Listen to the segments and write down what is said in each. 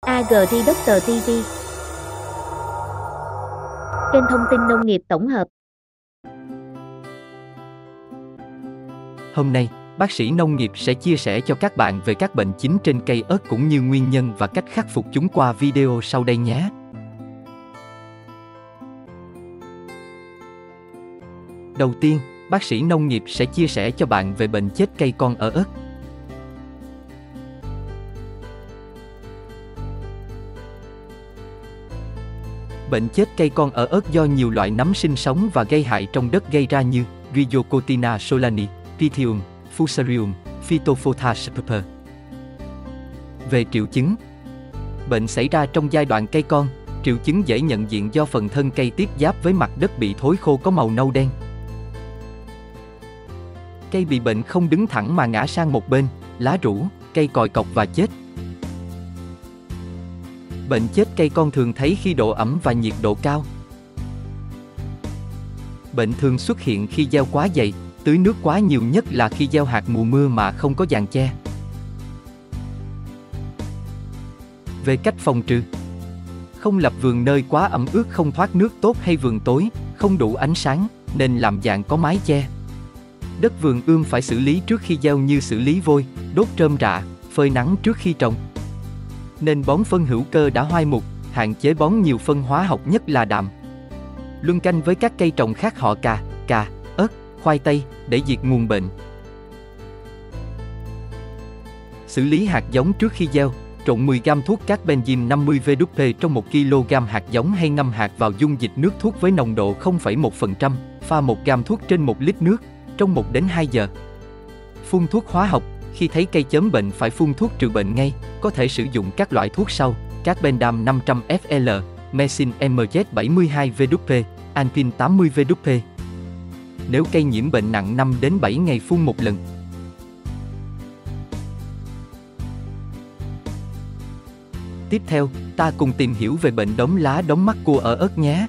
Agri Doctor TV, kênh thông tin nông nghiệp tổng hợp. Hôm nay, bác sĩ nông nghiệp sẽ chia sẻ cho các bạn về các bệnh chính trên cây ớt cũng như nguyên nhân và cách khắc phục chúng qua video sau đây nhé. Đầu tiên, bác sĩ nông nghiệp sẽ chia sẻ cho bạn về bệnh chết cây con ở ớt. Bệnh chết cây con ở ớt do nhiều loại nấm sinh sống và gây hại trong đất gây ra như Rhizocotina solani, Pythium, Fusarium, Phytophthora spp. Về triệu chứng, bệnh xảy ra trong giai đoạn cây con. Triệu chứng dễ nhận diện do phần thân cây tiếp giáp với mặt đất bị thối khô có màu nâu đen. Cây bị bệnh không đứng thẳng mà ngã sang một bên, lá rũ, cây còi cọc và chết. Bệnh chết cây con thường thấy khi độ ẩm và nhiệt độ cao. Bệnh thường xuất hiện khi gieo quá dày, tưới nước quá nhiều, nhất là khi gieo hạt mùa mưa mà không có giàn che. Về cách phòng trừ: không lập vườn nơi quá ẩm ướt, không thoát nước tốt hay vườn tối, không đủ ánh sáng, nên làm dạng có mái che. Đất vườn ươm phải xử lý trước khi gieo như xử lý vôi, đốt rơm rạ, phơi nắng trước khi trồng. Nên bón phân hữu cơ đã hoai mục, hạn chế bón nhiều phân hóa học nhất là đạm. Luân canh với các cây trồng khác họ cà, ớt, khoai tây để diệt nguồn bệnh. Xử lý hạt giống trước khi gieo: trộn 10g thuốc carbenzim 50VWP trong 1kg hạt giống hay ngâm hạt vào dung dịch nước thuốc với nồng độ 0,1%, pha 1g thuốc trên 1 lít nước, trong 1 đến 2 giờ. Phun thuốc hóa học: khi thấy cây chớm bệnh phải phun thuốc trừ bệnh ngay, có thể sử dụng các loại thuốc sau: Carbendam 500FL, Mesin MZ 72VWP, Anpin 80VWP. Nếu cây nhiễm bệnh nặng 5 đến 7 ngày phun một lần. Tiếp theo, ta cùng tìm hiểu về bệnh đốm lá đốm mắt cua ở ớt nhé.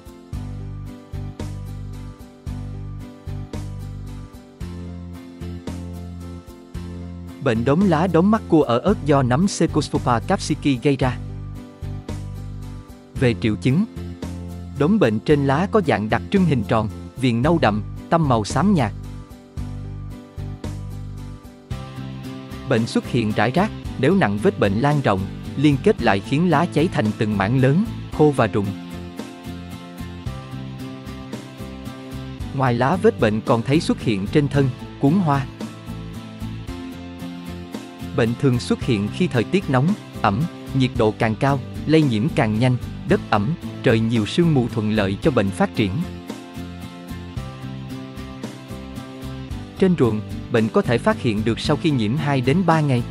Bệnh đốm lá đốm mắt cua ở ớt do nấm Cercospora capsicum gây ra. Về triệu chứng: đốm bệnh trên lá có dạng đặc trưng hình tròn, viền nâu đậm, tăm màu xám nhạt. Bệnh xuất hiện rải rác, nếu nặng vết bệnh lan rộng, liên kết lại khiến lá cháy thành từng mảng lớn, khô và rụng. Ngoài lá, vết bệnh còn thấy xuất hiện trên thân, cuốn hoa. Bệnh thường xuất hiện khi thời tiết nóng, ẩm, nhiệt độ càng cao, lây nhiễm càng nhanh, đất ẩm, trời nhiều sương mù thuận lợi cho bệnh phát triển. Trên ruộng, bệnh có thể phát hiện được sau khi nhiễm 2 đến 3 ngày.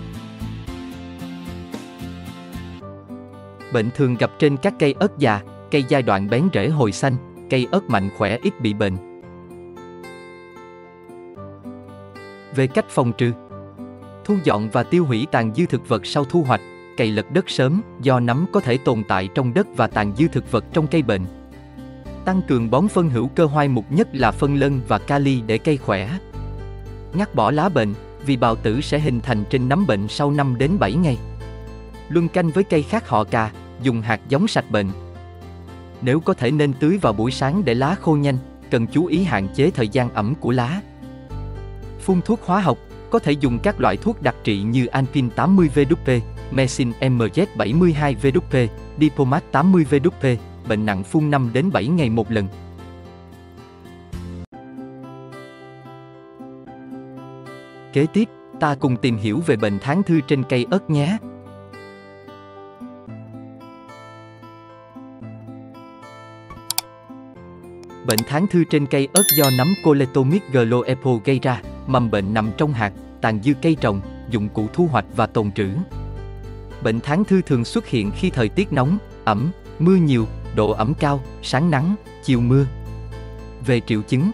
Bệnh thường gặp trên các cây ớt già, cây giai đoạn bén rễ hồi xanh, cây ớt mạnh khỏe ít bị bệnh. Về cách phòng trừ: thu dọn và tiêu hủy tàn dư thực vật sau thu hoạch, cày lật đất sớm, do nấm có thể tồn tại trong đất và tàn dư thực vật trong cây bệnh. Tăng cường bón phân hữu cơ hoai mục, nhất là phân lân và kali để cây khỏe. Ngắt bỏ lá bệnh, vì bào tử sẽ hình thành trên nấm bệnh sau 5 đến 7 ngày. Luân canh với cây khác họ cà, dùng hạt giống sạch bệnh. Nếu có thể nên tưới vào buổi sáng để lá khô nhanh, cần chú ý hạn chế thời gian ẩm của lá. Phun thuốc hóa học: có thể dùng các loại thuốc đặc trị như Anpin 80VWP, Mesin MZ 72VWP, Dipomat 80VWP, bệnh nặng phun 5 đến 7 ngày một lần. Kế tiếp, ta cùng tìm hiểu về bệnh thán thư trên cây ớt nhé. Bệnh thán thư trên cây ớt do nấm Coletomyx gloepo gây ra. Mầm bệnh nằm trong hạt, tàn dư cây trồng, dụng cụ thu hoạch và tồn trữ. Bệnh thán thư thường xuất hiện khi thời tiết nóng, ẩm, mưa nhiều, độ ẩm cao, sáng nắng, chiều mưa. Về triệu chứng: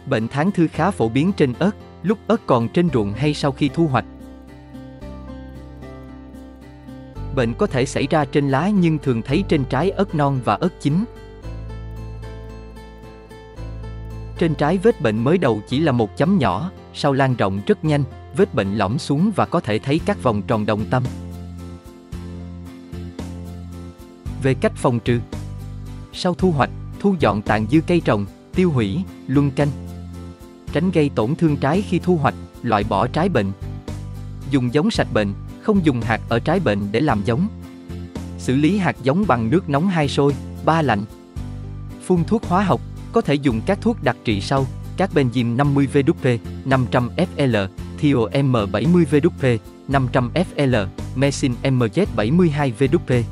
bệnh thán thư khá phổ biến trên ớt, lúc ớt còn trên ruộng hay sau khi thu hoạch. Bệnh có thể xảy ra trên lá nhưng thường thấy trên trái ớt non và ớt chín. Trên trái, vết bệnh mới đầu chỉ là một chấm nhỏ, sau lan rộng rất nhanh, vết bệnh lõm xuống và có thể thấy các vòng tròn đồng tâm. Về cách phòng trừ. Sau thu hoạch, thu dọn tàn dư cây trồng, tiêu hủy, luân canh. Tránh gây tổn thương trái khi thu hoạch, loại bỏ trái bệnh. Dùng giống sạch bệnh, không dùng hạt ở trái bệnh để làm giống. Xử lý hạt giống bằng nước nóng 2 sôi, 3 lạnh. Phun thuốc hóa học, có thể dùng các thuốc đặc trị sau, các benzyme 50VWP, 500FL, thiom 70VWP, 500FL, Mesin MZ 72VWP.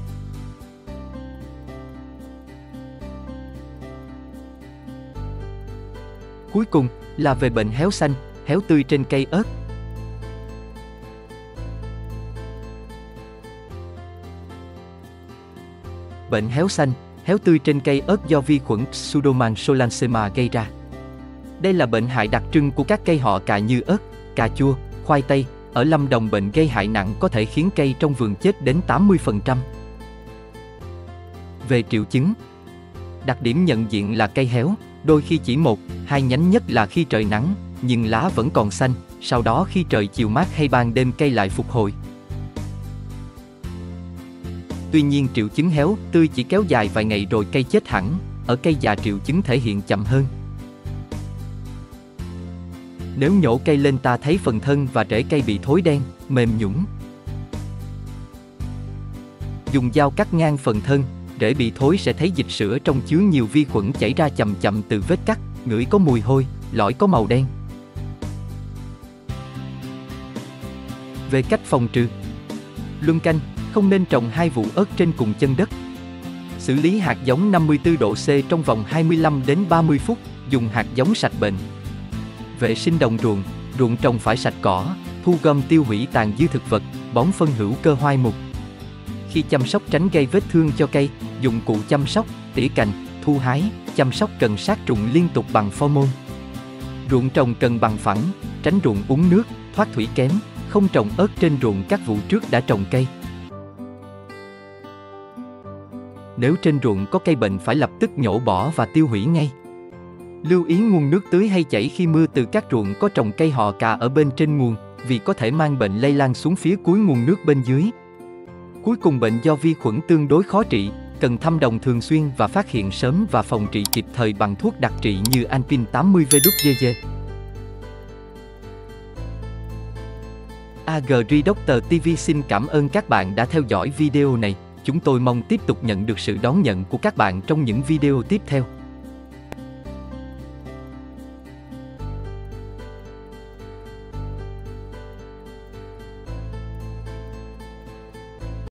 Cuối cùng là về bệnh héo xanh, héo tươi trên cây ớt. Bệnh héo xanh, héo tươi trên cây ớt do vi khuẩn Pseudomonas solanaceae gây ra. Đây là bệnh hại đặc trưng của các cây họ cà như ớt, cà chua, khoai tây. Ở Lâm Đồng bệnh gây hại nặng có thể khiến cây trong vườn chết đến 80%. Về triệu chứng. Đặc điểm nhận diện là cây héo, đôi khi chỉ 1, 2 nhánh, nhất là khi trời nắng, nhưng lá vẫn còn xanh, sau đó khi trời chiều mát hay ban đêm cây lại phục hồi. Tuy nhiên triệu chứng héo tươi chỉ kéo dài vài ngày rồi cây chết hẳn, ở cây già triệu chứng thể hiện chậm hơn. Nếu nhổ cây lên ta thấy phần thân và rễ cây bị thối đen, mềm nhũn. Dùng dao cắt ngang phần thân, rễ bị thối sẽ thấy dịch sữa trong chứa nhiều vi khuẩn chảy ra chậm chậm từ vết cắt, ngửi có mùi hôi, lõi có màu đen. Về cách phòng trừ. Luân canh, không nên trồng 2 vụ ớt trên cùng chân đất. Xử lý hạt giống 54 độ C trong vòng 25 đến 30 phút, dùng hạt giống sạch bệnh. Vệ sinh đồng ruộng, ruộng trồng phải sạch cỏ, thu gom tiêu hủy tàn dư thực vật, bón phân hữu cơ hoai mục. Khi chăm sóc tránh gây vết thương cho cây, dụng cụ chăm sóc, tỉa cành, thu hái, chăm sóc cần sát trùng liên tục bằng pho-môn. Ruộng trồng cần bằng phẳng, tránh ruộng uống nước, thoát thủy kém, không trồng ớt trên ruộng các vụ trước đã trồng cây. Nếu trên ruộng có cây bệnh phải lập tức nhổ bỏ và tiêu hủy ngay. Lưu ý nguồn nước tưới hay chảy khi mưa từ các ruộng có trồng cây họ cà ở bên trên nguồn, vì có thể mang bệnh lây lan xuống phía cuối nguồn nước bên dưới. Cuối cùng bệnh do vi khuẩn tương đối khó trị, cần thăm đồng thường xuyên và phát hiện sớm và phòng trị kịp thời bằng thuốc đặc trị như Anpin 80VWG. Agri Doctor TV xin cảm ơn các bạn đã theo dõi video này. Chúng tôi mong tiếp tục nhận được sự đón nhận của các bạn trong những video tiếp theo.